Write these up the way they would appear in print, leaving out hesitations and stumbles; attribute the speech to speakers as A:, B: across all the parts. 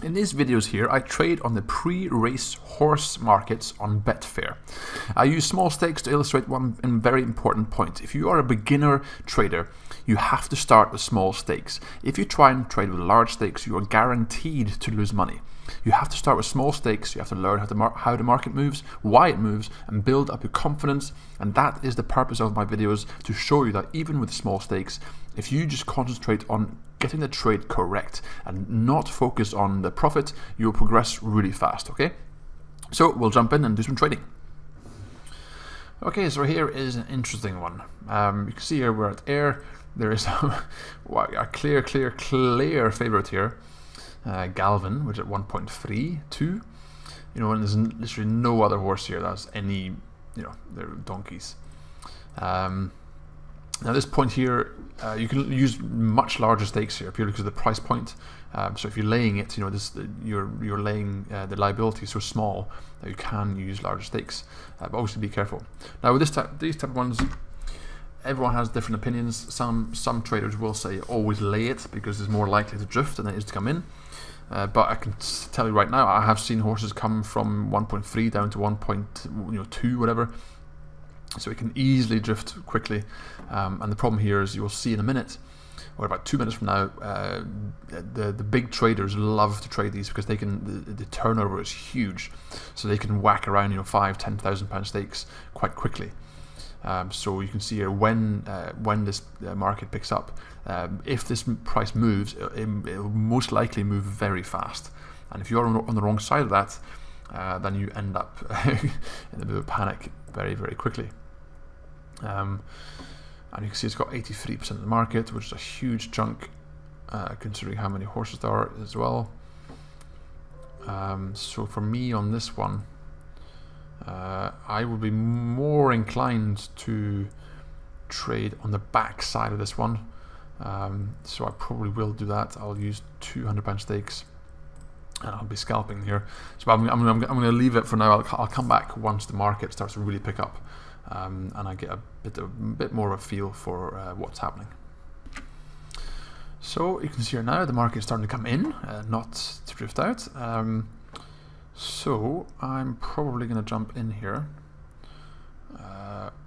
A: In these videos here, I trade on the pre-race horse markets on Betfair. I use small stakes to illustrate one very important point. If you are a beginner trader, you have to start with small stakes. If you try and trade with large stakes, you are guaranteed to lose money. You have to start with small stakes, you have to learn how the market moves, why it moves, and build up your confidence. And that is the purpose of my videos, to show you that even with small stakes, if you just concentrate on getting the trade correct and not focus on the profit, you'll progress really fast, okay? So we'll jump in and do some trading. Okay, so here is an interesting one. You can see here we're at air. There is a clear favorite here. Galvin, which is at 1.32. You know, and there's literally no other horse here that's any, you know, they're donkeys. Now this point here, you can use much larger stakes here purely because of the price point. So if you're laying it, you know, you're laying the liability so small that you can use larger stakes. But obviously be careful. Now with these type of ones, everyone has different opinions. Some traders will say always lay it because it's more likely to drift than it is to come in. But I can tell you right now, I have seen horses come from 1.3 down to 1.2, whatever. So it can easily drift quickly. And the problem here is, you will see in a minute, or about 2 minutes from now, the big traders love to trade these because they can. The turnover is huge, so they can whack around, you know, £5,000-10,000 stakes quite quickly. So you can see here when this market picks up, if this price moves, it will most likely move very fast. And if you're on the wrong side of that, then you end up in a bit of a panic very, very quickly. And you can see it's got 83% of the market, which is a huge chunk, considering how many horses there are as well. So for me on this one, I would be more inclined to trade on the back side of this one. So I probably will do that. I'll use £200 stakes, and I'll be scalping here. So I'm going to leave it for now. I'll come back once the market starts to really pick up, and I get a bit more of a feel for what's happening. So you can see here now the market is starting to come in, not to drift out. So I'm probably going to jump in here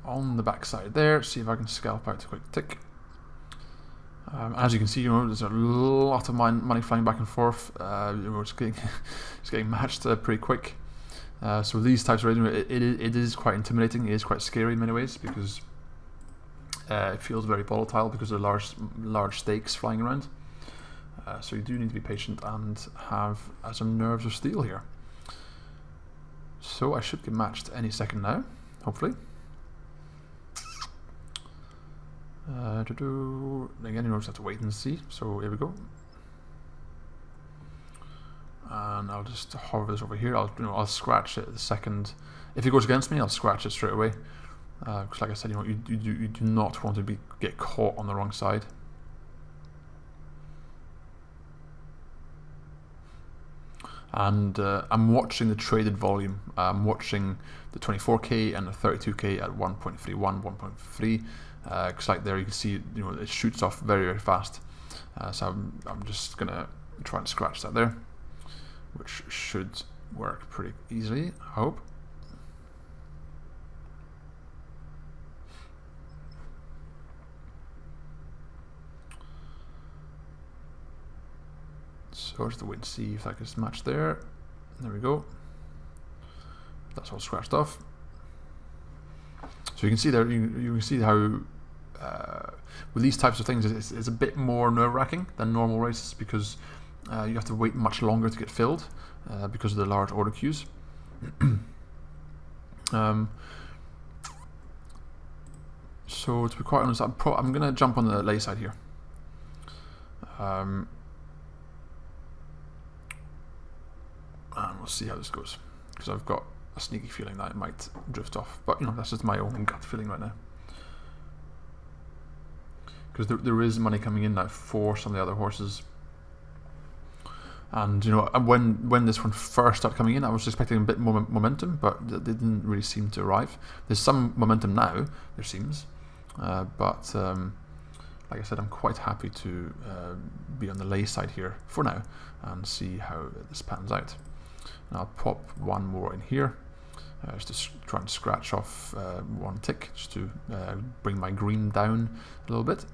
A: on the back side there, see if I can scalp out a quick tick. As you can see, you know, there's a lot of money flying back and forth. It's getting matched pretty quick. So these types of trading, it is quite intimidating. It is quite scary in many ways because it feels very volatile because of large stakes flying around. So you do need to be patient and have some nerves of steel here. So I should get matched any second now, hopefully. Again, you just have to wait and see. So here we go. And I'll just hover this over here. I'll scratch it the second. If it goes against me, I'll scratch it straight away. Because, like I said, you know, you do not want to get caught on the wrong side. And I'm watching the traded volume. I'm watching the 24k and the 32k at 1.31, 1.3. Because like there you can see, you know, it shoots off very, very fast. So I'm just gonna try and scratch that there, which should work pretty easily, I hope. So just wait and see if that gets matched there. There we go. That's all scratched off. So you can see there, you can see how with these types of things, it's a bit more nerve-wracking than normal races because you have to wait much longer to get filled because of the large order queues. So to be quite honest, I'm going to jump on the lay side here. And we'll see how this goes, because I've got a sneaky feeling that it might drift off, but you know, that's just my own gut feeling right now, because there is money coming in now for some of the other horses. And you know, when this one first started coming in, I was expecting a bit more momentum, but it didn't really seem to arrive. There's some momentum now, there seems, but like like I said, I'm quite happy to be on the lay side here for now and see how this pans out. And I'll pop one more in here, just to try and scratch off one tick, just to bring my green down a little bit.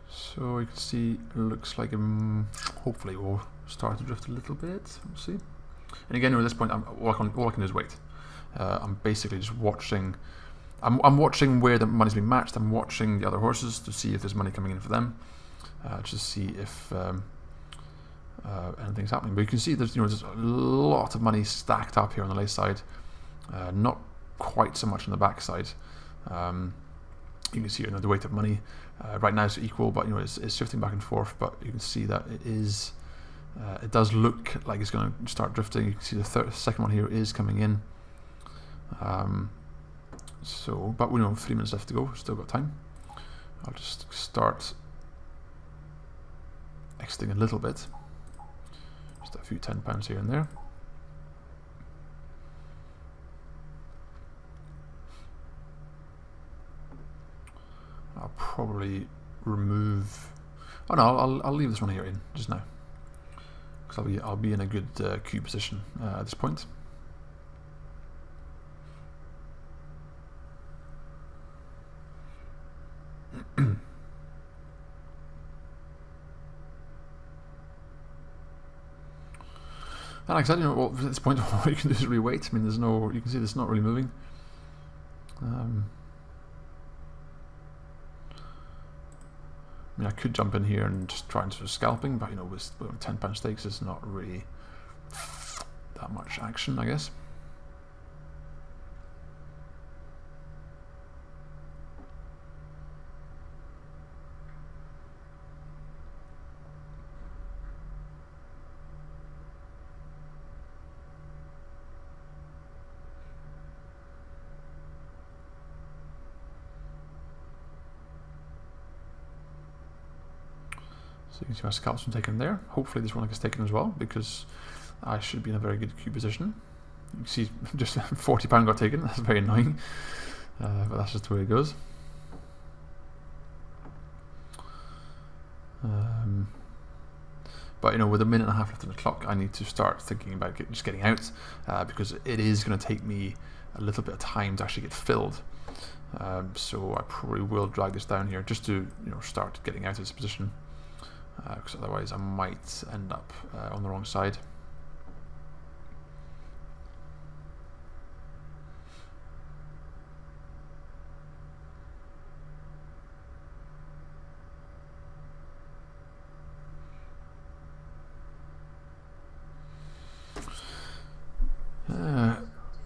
A: So you can see it looks like hopefully it will start to drift a little bit. We'll see. And again, at this point, all I can do is wait. I'm basically just watching. I'm watching where the money's being matched. I'm watching the other horses to see if there's money coming in for them, just to see if anything's happening. But you can see there's a lot of money stacked up here on the lay side. Not quite so much on the back side. You can see the weight of money right now is equal, but it's shifting back and forth. But you can see that it is. It does look like it's going to start drifting. You can see the second one here is coming in. But we know 3 minutes left to go. Still got time. I'll just start exiting a little bit. Just a few £10 here and there. I'll probably remove. Oh no, I'll leave this one here in just now, because I'll be in a good queue position at this point. And like I said, well, at this point, all you can do is really wait. I mean, you can see it's not really moving. I mean, I could jump in here and just try and sort of scalping, but with £10 stakes, it's not really that much action, I guess. So you can see my scalps been taken there. Hopefully this one gets taken as well, because I should be in a very good queue position. You can see just £40 got taken. That's very annoying, but that's just the way it goes. But with a minute and a half left on the clock, I need to start thinking about just getting out, because it is going to take me a little bit of time to actually get filled. So I probably will drag this down here just to start getting out of this position. Because otherwise I might end up on the wrong side.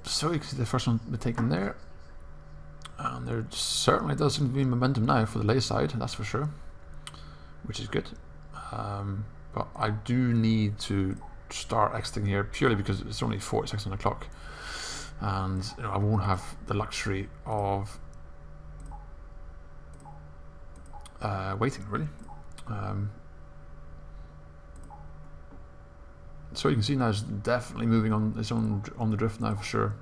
A: So you can see the first one taken there, and there certainly does seem to be momentum now for the lay side, that's for sure, which is good. But I do need to start exiting here purely because it's only 40 seconds on the clock, and I won't have the luxury of waiting really. So you can see now it's definitely moving on its own on the drift now for sure.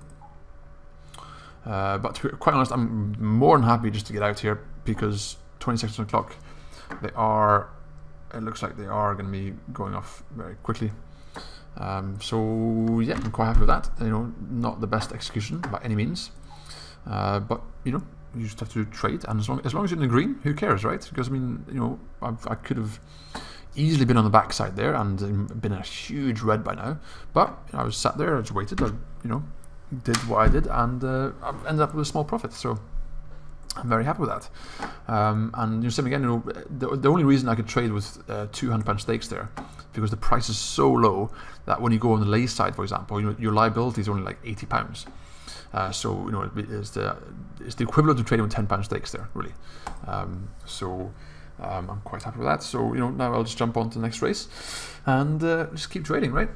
A: But to be quite honest, I'm more than happy just to get out here, because 20 seconds on the clock, it looks like they are going to be going off very quickly. So yeah, I'm quite happy with that. Not the best execution by any means, but you just have to trade, and as long as you're in the green, who cares, right? Because I mean, I could have easily been on the backside there and been a huge red by now, but I was sat there, I just waited, I did what I did, and I ended up with a small profit. So I'm very happy with that. And same again, the only reason I could trade with £200 stakes there, because the price is so low that when you go on the lay side, for example, your liability is only like £80. So it's the equivalent of trading with £10 stakes there, really. I'm quite happy with that. So now I'll just jump on to the next race and just keep trading, right?